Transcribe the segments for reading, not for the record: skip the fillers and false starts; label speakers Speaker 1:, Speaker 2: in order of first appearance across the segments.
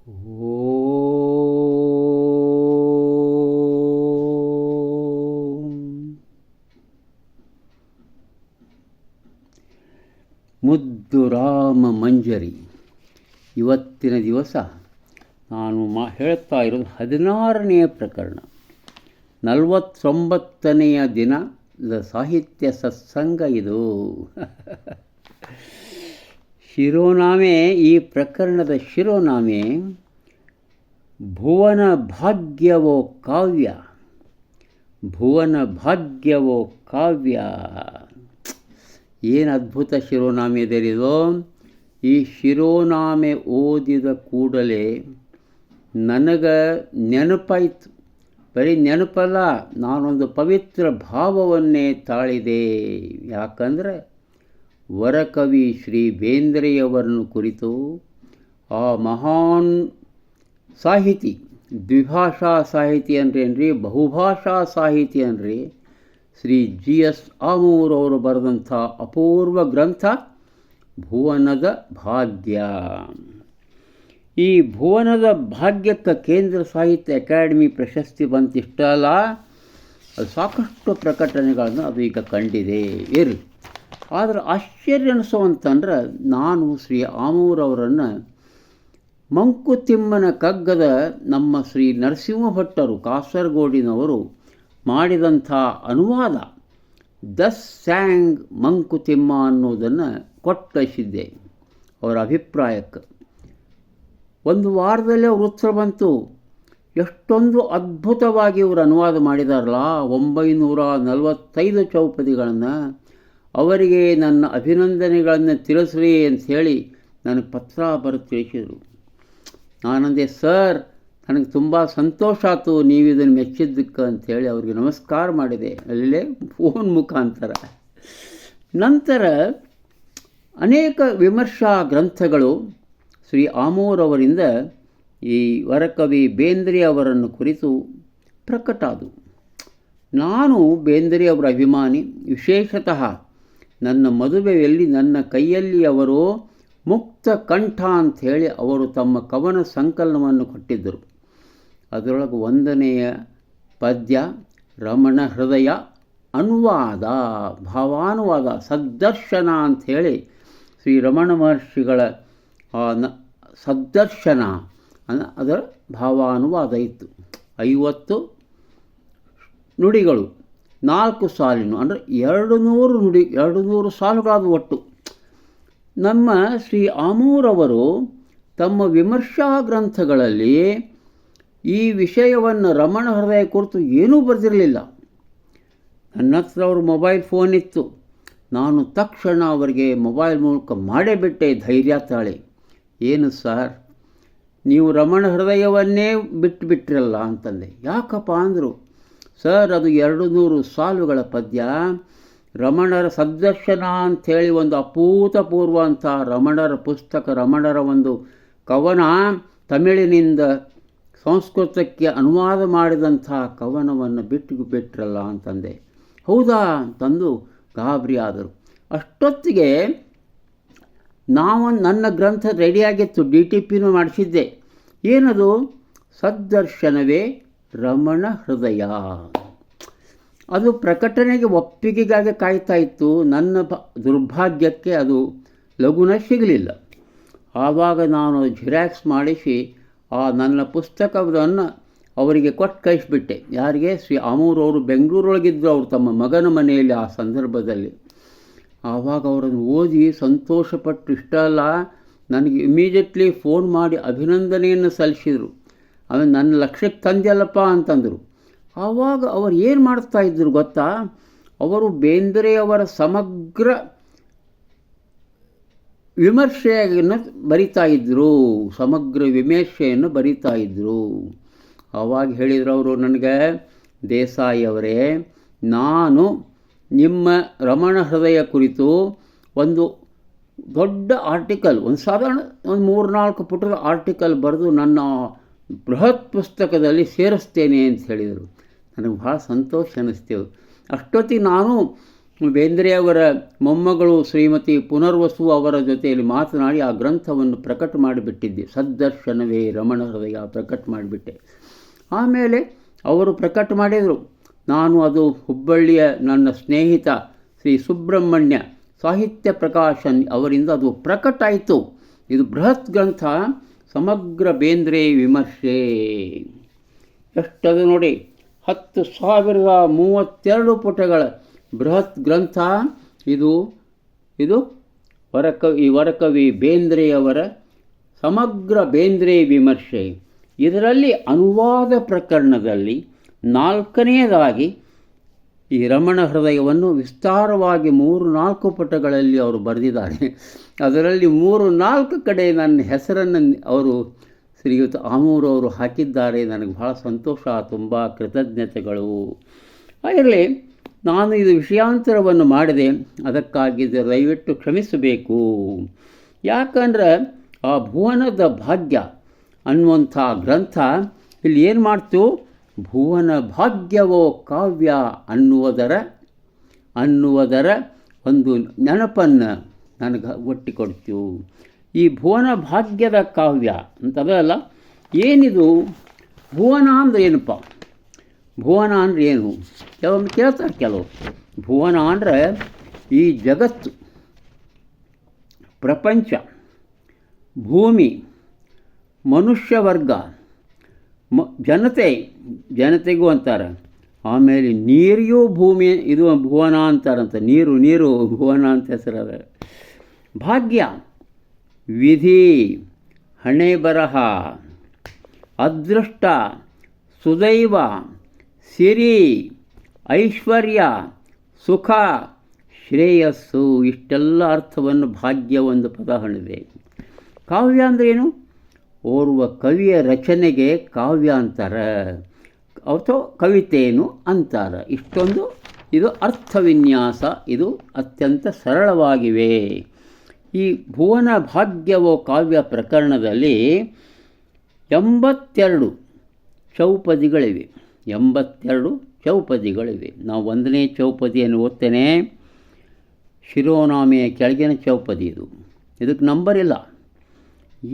Speaker 1: ಮುದ್ದು ರಾಮ ಮಂಜರಿ. ಇವತ್ತಿನ ದಿವಸ ನಾನು ಹೇಳ್ತಾ ಇರೋದು 16ನೇ ಪ್ರಕರಣ, 49ನೆಯ ದಿನದ ಸಾಹಿತ್ಯ ಸತ್ಸಂಗ ಇದು. ಶಿರೋನಾಮೆ, ಈ ಪ್ರಕರಣದ ಶಿರೋನಾಮೆ ಭುವನ ಭಾಗ್ಯವೋ ಕಾವ್ಯ. ಭುವನ ಭಾಗ್ಯವೋ ಕಾವ್ಯ. ಏನು ಅದ್ಭುತ ಶಿರೋನಾಮೆ ಇದೆಯೋ. ಈ ಶಿರೋನಾಮೆ ಓದಿದ ಕೂಡಲೇ ನನಗೆ ನೆನಪಾಯಿತು. ಬರೀ ನೆನಪಲ್ಲ, ನಾನೊಂದು ಪವಿತ್ರ ಭಾವವನ್ನೇ ತಾಳಿದೆ. ಯಾಕಂದರೆ ವರಕವಿ ಶ್ರೀ ಬೇಂದ್ರೆಯವರನ್ನು ಕುರಿತು ಆ ಮಹಾನ್ ಸಾಹಿತಿ, ದ್ವಿಭಾಷಾ ಸಾಹಿತಿ ಅನ್ರೇನ್ರಿ, ಬಹುಭಾಷಾ ಸಾಹಿತಿ ಅನ್ರಿ, ಶ್ರೀ GS ಆಮೂರವರು ಬರೆದಂಥ ಅಪೂರ್ವ ಗ್ರಂಥ ಭುವನದ ಭಾಗ್ಯ. ಈ ಭುವನದ ಭಾಗ್ಯಕ್ಕೆ ಕೇಂದ್ರ ಸಾಹಿತ್ಯ ಅಕಾಡೆಮಿ ಪ್ರಶಸ್ತಿ ಬಂತಿಷ್ಟ ಅಲ್ಲ, ಅದು ಸಾಕಷ್ಟು ಪ್ರಕಟಣೆಗಳನ್ನು ಅದು ಈಗ ಕಂಡಿದೆ. ಇರಲಿ, ಆದರೆ ಆಶ್ಚರ್ಯ ಅನಿಸೋವಂತಂದ್ರೆ, ನಾನು ಶ್ರೀ ಆಮೂರವರನ್ನು ಮಂಕುತಿಮ್ಮನ ಕಗ್ಗದ ನಮ್ಮ ಶ್ರೀ ನರಸಿಂಹ ಭಟ್ಟರು ಕಾಸರಗೋಡಿನವರು ಮಾಡಿದಂಥ ಅನುವಾದ ದಸ್ ಸ್ಯಾಂಗ್ ಮಂಕುತಿಮ್ಮ ಅನ್ನೋದನ್ನು ಕೊಟ್ಟಯಿಸಿದ್ದೆ ಅವರ ಅಭಿಪ್ರಾಯಕ್ಕೆ. ಒಂದು ವಾರದಲ್ಲೇ ಅವ್ರ ಉತ್ತರ ಬಂತು. ಎಷ್ಟೊಂದು ಅದ್ಭುತವಾಗಿ ಇವರು ಅನುವಾದ ಮಾಡಿದಾರಲ್ಲ, 945 ಚೌಪದಿಗಳನ್ನು. ಅವರಿಗೆ ನನ್ನ ಅಭಿನಂದನೆಗಳನ್ನು ತಿಳಿಸ್ರಿ ಅಂಥೇಳಿ ನನಗೆ ಪತ್ರ ಬರೆದು ತಿಳಿಸಿದರು. ನಾನಂದೆ, ಸರ್, ನನಗೆ ತುಂಬ ಸಂತೋಷ ಆಯಿತು ನೀವು ಇದನ್ನು ಮೆಚ್ಚಿದ್ದಕ್ಕೆ ಅಂಥೇಳಿ ಅವ್ರಿಗೆ ನಮಸ್ಕಾರ ಮಾಡಿದೆ, ಅಲ್ಲೇ ಫೋನ್ ಮುಖಾಂತರ. ನಂತರ ಅನೇಕ ವಿಮರ್ಶಾ ಗ್ರಂಥಗಳು ಶ್ರೀ ಆಮೂರವರಿಂದ ಈ ವರಕವಿ ಬೇಂದ್ರೆ ಅವರನ್ನು ಕುರಿತು ಪ್ರಕಟ ಆದವು. ನಾನು ಬೇಂದ್ರೆ ಅವರ ಅಭಿಮಾನಿ. ವಿಶೇಷತಃ ನನ್ನ ಮದುವೆಯಲ್ಲಿ ನನ್ನ ಕೈಯಲ್ಲಿ ಅವರು ಮುಕ್ತ ಕಂಠ ಅಂಥೇಳಿ ಅವರು ತಮ್ಮ ಕವನ ಸಂಕಲನವನ್ನು ಕೊಟ್ಟಿದ್ದರು. ಅದರೊಳಗೆ 1ನೆಯ ಪದ್ಯ ರಮಣ ಹೃದಯ ಅನುವಾದ, ಭಾವಾನುವಾದ, ಸದ್ದರ್ಶನ ಅಂಥೇಳಿ ಶ್ರೀ ರಮಣ ಮಹರ್ಷಿಗಳ ಸದ್ದರ್ಶನ ಅದರ ಭಾವಾನುವಾದ ಇತ್ತು. 50 ನುಡಿಗಳು, 4 ಸಾಲಿನ, ಅಂದರೆ 200 ನುಡಿ, 200 ಸಾಲುಗಳಾದ ಒಟ್ಟು. ನಮ್ಮ ಶ್ರೀ ಆಮೂರವರು ತಮ್ಮ ವಿಮರ್ಶಾ ಗ್ರಂಥಗಳಲ್ಲಿ ಈ ವಿಷಯವನ್ನು ರಮಣ ಹೃದಯ ಕುರಿತು ಏನೂ ಬರೆದಿರಲಿಲ್ಲ. ನನ್ನ ಹತ್ರ ಅವ್ರ ಮೊಬೈಲ್ ಫೋನ್ ಇತ್ತು. ನಾನು ತಕ್ಷಣ ಅವರಿಗೆ ಮೊಬೈಲ್ ಮೂಲಕ ಮಾಡೇ ಬಿಟ್ಟೆ, ಧೈರ್ಯ ತಾಳಿ. ಏನು ಸರ್, ನೀವು ರಮಣ ಹೃದಯವನ್ನೇ ಬಿಟ್ಟುಬಿಟ್ರಲ್ಲ ಅಂತಂದೆ. ಯಾಕಪ್ಪ ಅಂದರು. ಸರ್, ಅದು 200 ಸಾಲುಗಳ ಪದ್ಯ. ರಮಣರ ಸದ್ದರ್ಶನ ಅಂಥೇಳಿ ಒಂದು ಅಭೂತಪೂರ್ವ ಅಂಥ ರಮಣರ ಪುಸ್ತಕ, ರಮಣರ ಒಂದು ಕವನ, ತಮಿಳಿನಿಂದ ಸಂಸ್ಕೃತಕ್ಕೆ ಅನುವಾದ ಮಾಡಿದಂಥ ಕವನವನ್ನು ಬಿಟ್ರಲ್ಲ ಅಂತಂದೆ. ಹೌದಾ ಅಂತಂದು ಗಾಬರಿ ಆದರು. ಅಷ್ಟೊತ್ತಿಗೆ ನನ್ನ ಗ್ರಂಥ ರೆಡಿಯಾಗಿತ್ತು, DTPನೂ ಮಾಡಿಸಿದ್ದೆ. ಏನದು? ಸದ್ದರ್ಶನವೇ ರಮಣ ಹೃದಯ. ಅದು ಪ್ರಕಟಣೆಗೆ ಒಪ್ಪಿಗೆಗಾಗಿ ಕಾಯ್ತಾ ಇತ್ತು. ನನ್ನ ದುರ್ಭಾಗ್ಯಕ್ಕೆ ಅದು ಲಘುನ ಸಿಗಲಿಲ್ಲ. ಆವಾಗ ನಾನು ಜಿರಾಕ್ಸ್ ಮಾಡಿಸಿ ನನ್ನ ಪುಸ್ತಕವನ್ನು ಅವರಿಗೆ ಕೊಟ್ಟು ಕಳಿಸಿಬಿಟ್ಟೆ. ಯಾರಿಗೆ? ಶ್ರೀ ಆಮೂರವರು ಬೆಂಗಳೂರೊಳಗಿದ್ದರು, ಅವರು ತಮ್ಮ ಮಗನ ಮನೆಯಲ್ಲಿ ಆ ಸಂದರ್ಭದಲ್ಲಿ. ಆವಾಗ ಅವರನ್ನು ಓದಿ ಸಂತೋಷಪಟ್ಟು, ಇಷ್ಟ ಅಲ್ಲ, ನನಗೆ ಇಮಿಡಿಯೇಟ್ಲಿ ಫೋನ್ ಮಾಡಿ ಅಭಿನಂದನೆಯನ್ನು ಸಲ್ಲಿಸಿದರು. ಆಮೇಲೆ ನನ್ನ ಲಕ್ಷ್ಯಕ್ಕೆ ತಂದೆಯಲ್ಲಪ್ಪ ಅಂತಂದರು. ಆವಾಗ ಅವರು ಏನು ಮಾಡ್ತಾಯಿದ್ರು ಗೊತ್ತಾ? ಅವರು ಬೇಂದ್ರೆಯವರ ಸಮಗ್ರ ವಿಮರ್ಶೆಯನ್ನು ಬರಿತಾಯಿದ್ರು, ಸಮಗ್ರ ವಿಮರ್ಶೆಯನ್ನು ಬರಿತಾಯಿದ್ರು. ಆವಾಗ ಹೇಳಿದರು ಅವರು ನನಗೆ, ದೇಸಾಯಿ ಅವರೇ, ನಾನು ನಿಮ್ಮ ರಮಣ ಹೃದಯ ಕುರಿತು ಒಂದು ದೊಡ್ಡ ಆರ್ಟಿಕಲ್, ಒಂದು ಸಾಧಾರಣ 3-4 ಪುಟದ ಆರ್ಟಿಕಲ್ ಬರೆದು ನನ್ನ ಬೃಹತ್ ಪುಸ್ತಕದಲ್ಲಿ ಸೇರಿಸ್ತೇನೆ ಅಂತ ಹೇಳಿದರು. ನನಗೆ ಭಾಳ ಸಂತೋಷ ಅನ್ನಿಸ್ತೇವೆ. ಅಷ್ಟೊತ್ತಿಗೆ ನಾನು ಬೇಂದ್ರೆಯವರ ಮೊಮ್ಮಗಳು ಶ್ರೀಮತಿ ಪುನರ್ವಸು ಅವರ ಜೊತೆಯಲ್ಲಿ ಮಾತನಾಡಿ ಆ ಗ್ರಂಥವನ್ನು ಪ್ರಕಟ ಮಾಡಿಬಿಟ್ಟಿದ್ದೆ. ಸದ್ದರ್ಶನವೇ ರಮಣ ಹೃದಯ ಪ್ರಕಟ ಮಾಡಿಬಿಟ್ಟೆ. ಆಮೇಲೆ ಅವರು ಪ್ರಕಟ ಮಾಡಿದರು. ನಾನು ಅದು ಹುಬ್ಬಳ್ಳಿಯ ನನ್ನ ಸ್ನೇಹಿತ ಶ್ರೀ ಸುಬ್ರಹ್ಮಣ್ಯ ಸಾಹಿತ್ಯ ಪ್ರಕಾಶನ್ ಅವರಿಂದ ಅದು ಪ್ರಕಟ ಆಯಿತು. ಇದು ಬೃಹತ್ ಗ್ರಂಥ, ಸಮಗ್ರ ಬೇಂದ್ರೆ ವಿಮರ್ಶೆ. ಎಷ್ಟದು ನೋಡಿ, 10,032 ಪುಟಗಳ ಬೃಹತ್ ಗ್ರಂಥ ಇದು. ವರಕವಿ ಬೇಂದ್ರೆಯವರ ಸಮಗ್ರ ಬೇಂದ್ರೆ ವಿಮರ್ಶೆ. ಇದರಲ್ಲಿ ಅನುವಾದ ಪ್ರಕರಣದಲ್ಲಿ 4ನೇದಾಗಿ ಈ ರಮಣ ಹೃದಯವನ್ನು ವಿಸ್ತಾರವಾಗಿ 3-4 ಪುಟಗಳಲ್ಲಿ ಅವರು ಬರೆದಿದ್ದಾರೆ. ಅದರಲ್ಲಿ 3-4 ಕಡೆ ನನ್ನ ಹೆಸರನ್ನು ಅವರು ಶ್ರೀಯುತ ಆಮೂರವರು ಹಾಕಿದ್ದಾರೆ. ನನಗೆ ಬಹಳ ಸಂತೋಷ, ತುಂಬ ಕೃತಜ್ಞತೆಗಳು. ಇರಲಿ, ನಾನು ಇದು ವಿಷಯಾಂತರವನ್ನು ಮಾಡಿದೆ, ಅದಕ್ಕಾಗಿ ದಯವಿಟ್ಟು ಕ್ಷಮಿಸಬೇಕು. ಯಾಕಂದ್ರೆ ಆ ಭುವನದ ಭಾಗ್ಯ ಅನ್ನುವಂಥ ಗ್ರಂಥ ಇಲ್ಲಿ ಏನು ಮಾಡ್ತು, ಭುವನ ಭಾಗ್ಯವೋ ಕಾವ್ಯ ಅನ್ನುವುದರ ಒಂದು ನೆನಪನ್ನು ನನಗೆ ಒಟ್ಟಿಕೊಡ್ತು. ಈ ಭುವನ ಭಾಗ್ಯದ ಕಾವ್ಯ ಅಂತದಲ್ಲ, ಏನಿದು ಭುವನ ಅಂದರೆ ಏನಪ್ಪ, ಭುವನ ಅಂದರೆ ಏನು ಕೆಲವೊಮ್ಮೆ ಕೇಳ್ತಾರೆ ಕೆಲವರು. ಭುವನ ಅಂದರೆ ಈ ಜಗತ್ತು, ಪ್ರಪಂಚ, ಭೂಮಿ, ಮನುಷ್ಯ ವರ್ಗ, ಜನತೆಗೂ ಅಂತಾರೆ. ಆಮೇಲೆ ನೀರಿಗೂ ಭೂಮಿ, ಇದು ಭುವನ ಅಂತಾರಂತ. ನೀರು ಭುವನ ಅಂತ ಹೆಸರದ. ಭಾಗ್ಯ, ವಿಧಿ, ಹಣೆ ಬರಹ, ಅದೃಷ್ಟ, ಸುದೈವ, ಸಿರಿ, ಐಶ್ವರ್ಯ, ಸುಖ, ಶ್ರೇಯಸ್ಸು, ಇಷ್ಟೆಲ್ಲ ಅರ್ಥವನ್ನು ಭಾಗ್ಯ ಒಂದು ಪದ ಹೊಂದಿದೆ. ಕಾವ್ಯ ಅಂದರೆ ಏನು? ಓರ್ವ ಕವಿಯ ರಚನೆಗೆ ಕಾವ್ಯ ಅಂತಾರೆ, ಅಥವಾ ಕವಿತೆಯನ್ನು ಅಂತಾರೆ. ಇಷ್ಟೊಂದು ಇದು ಅರ್ಥವಿನ್ಯಾಸ, ಇದು ಅತ್ಯಂತ ಸರಳವಾಗಿವೆ. ಈ ಭುವನ ಭಾಗ್ಯವೋ ಕಾವ್ಯ ಪ್ರಕರಣದಲ್ಲಿ 82 ಚೌಪದಿಗಳಿವೆ. 82 ಚೌಪದಿಗಳಿವೆ. ನಾವು 1ನೇ ಚೌಪದಿಯನ್ನು ಓದ್ತೇನೆ. ಶಿರೋನಾಮೆಯ ಕೆಳಗಿನ ಚೌಪದಿ ಇದು. ಇದಕ್ಕೆ ನಂಬರ್ ಇಲ್ಲ.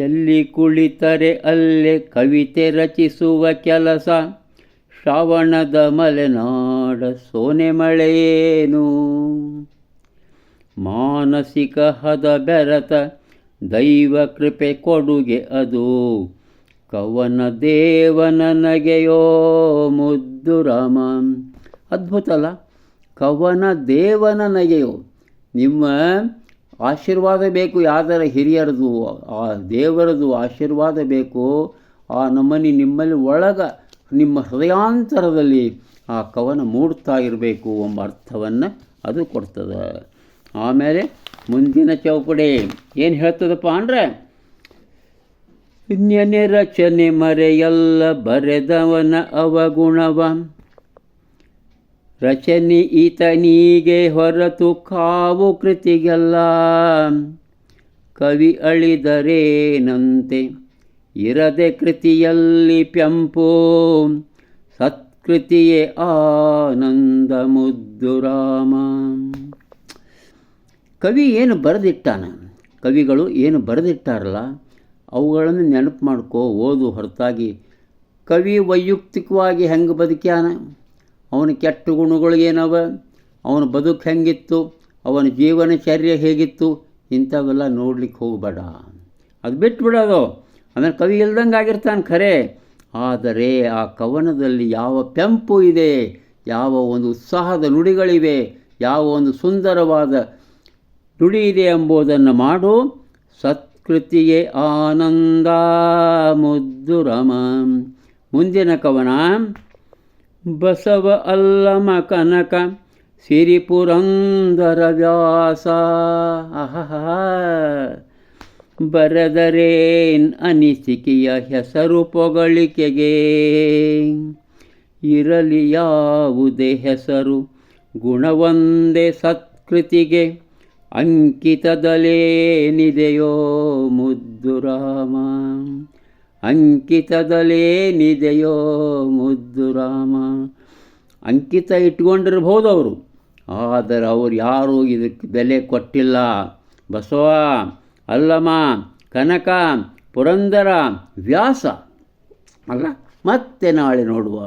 Speaker 1: ಎಲ್ಲಿ ಕುಳಿತರೆ ಅಲ್ಲೇ ಕವಿತೆ ರಚಿಸುವ ಕೆಲಸ, ಶ್ರಾವಣದ ಮಲೆನಾಡ ಸೋನೆ ಮಳೆಯೇನು, ಮಾನಸಿಕ ಹದ ಬೆರತ ದೈವ ಕೃಪೆ ಕೊಡುಗೆ ಅದು, ಕವನ ದೇವನ ನಗೆಯೋ ಮುದ್ದು ರಾಮ. ಅದ್ಭುತ ಅಲ್ಲ? ಕವನ ದೇವನ ನಗೆಯೋ. ನಿಮ್ಮ ಆಶೀರ್ವಾದ ಬೇಕು, ಯಾವ್ದಾರ ಹಿರಿಯರದು, ಆ ದೇವರದು ಆಶೀರ್ವಾದ ಬೇಕು. ಆ ನಮ್ಮನಿ ನಿಮ್ಮಲ್ಲಿ ನಿಮ್ಮ ಹೃದಯಾಂತರದಲ್ಲಿ ಆ ಕವನ ಮೂಡ್ತಾ ಇರಬೇಕು ಎಂಬ ಅರ್ಥವನ್ನು ಅದು ಕೊಡ್ತದೆ. ಆಮೇಲೆ ಮುಂದಿನ ಚೌಕಡೆ ಏನು ಹೇಳ್ತದಪ್ಪ ಅಂದರೆ, ನೆನೆ ರಚನೆ ಮರೆಯಲ್ಲ ಬರೆದವನ ಅವಗುಣವ, ರಚನೆ ಈತನಿಗೆ ಹೊರತು ಕಾವು ಕೃತಿಗೆಲ್ಲ, ಕವಿ ಅಳಿದರೇನಂತೆ ಇರದೆ ಕೃತಿಯಲ್ಲಿ ಪ್ಯಂಪು, ಸತ್ಕೃತಿಯೇ ಆನಂದ ಮುದ್ದು ರಾಮ. ಕವಿ ಏನು ಬರೆದಿಟ್ಟಾನ, ಕವಿಗಳು ಏನು ಬರೆದಿಟ್ಟಾರಲ್ಲ ಅವುಗಳನ್ನು ನೆನಪು ಮಾಡ್ಕೋ, ಓದು. ಹೊರತಾಗಿ ಕವಿ ವೈಯಕ್ತಿಕವಾಗಿ ಹೆಂಗೆ ಬದುಕ್ಯಾನ, ಅವನ ಕೆಟ್ಟ ಗುಣಗಳು ಏನವ, ಅವನ ಬದುಕು ಹೆಂಗಿತ್ತು, ಅವನ ಜೀವನಚರ್ಯ ಹೇಗಿತ್ತು, ಇಂಥವೆಲ್ಲ ನೋಡ್ಲಿಕ್ಕೆ ಹೋಗಬೇಡ. ಅದು ಬಿಟ್ಬಿಡೋದು. ಆಮೇಲೆ ಕವಿ ಇಲ್ದಂಗೆ ಆಗಿರ್ತಾನೆ ಖರೆ, ಆದರೆ ಆ ಕವನದಲ್ಲಿ ಯಾವ ಪೆಂಪು ಇದೆ, ಯಾವ ಒಂದು ಉತ್ಸಾಹದ ನುಡಿಗಳಿವೆ, ಯಾವ ಒಂದು ಸುಂದರವಾದ ನುಡಿ ಇದೆ ಎಂಬುದನ್ನು ಮಾಡು. ಸತ್ಕೃತಿಯೇ ಆನಂದ ಮುದ್ದು ರಾಮ. ಮುಂದಿನ ಕವನ, ಬಸವ ಅಲ್ಲಮ ಕನಕ ಸಿರಿಪುರಂದರ ವ್ಯಾಸ. ಬರೆದರೇನ್ ಅನಿಸಿಕೆಯ ಹೆಸರು ಪೊಗಳಿಕೆಗೆ, ಇರಲಿ ಯಾವುದೇ ಹೆಸರು ಗುಣವೊಂದೇ ಸತ್ಕೃತಿಗೆ, ಅಂಕಿತದಲೇನಿದೆಯೋ ಮುದ್ದು ರಾಮ. ಅಂಕಿತದಲೇನಿದೆಯೋ ಮುದ್ದು ರಾಮ. ಅಂಕಿತ ಇಟ್ಕೊಂಡಿರ್ಬೋದು ಅವರು, ಆದರೆ ಅವರು ಯಾರೂ ಇದಕ್ಕೆ ಬೆಲೆ ಕೊಟ್ಟಿಲ್ಲ. ಬಸವ, ಅಲ್ಲಮ, ಕನಕ, ಪುರಂದರ, ವ್ಯಾಸ ಅಲ್ಲ. ಮತ್ತೆ ನಾಳೆ ನೋಡುವ.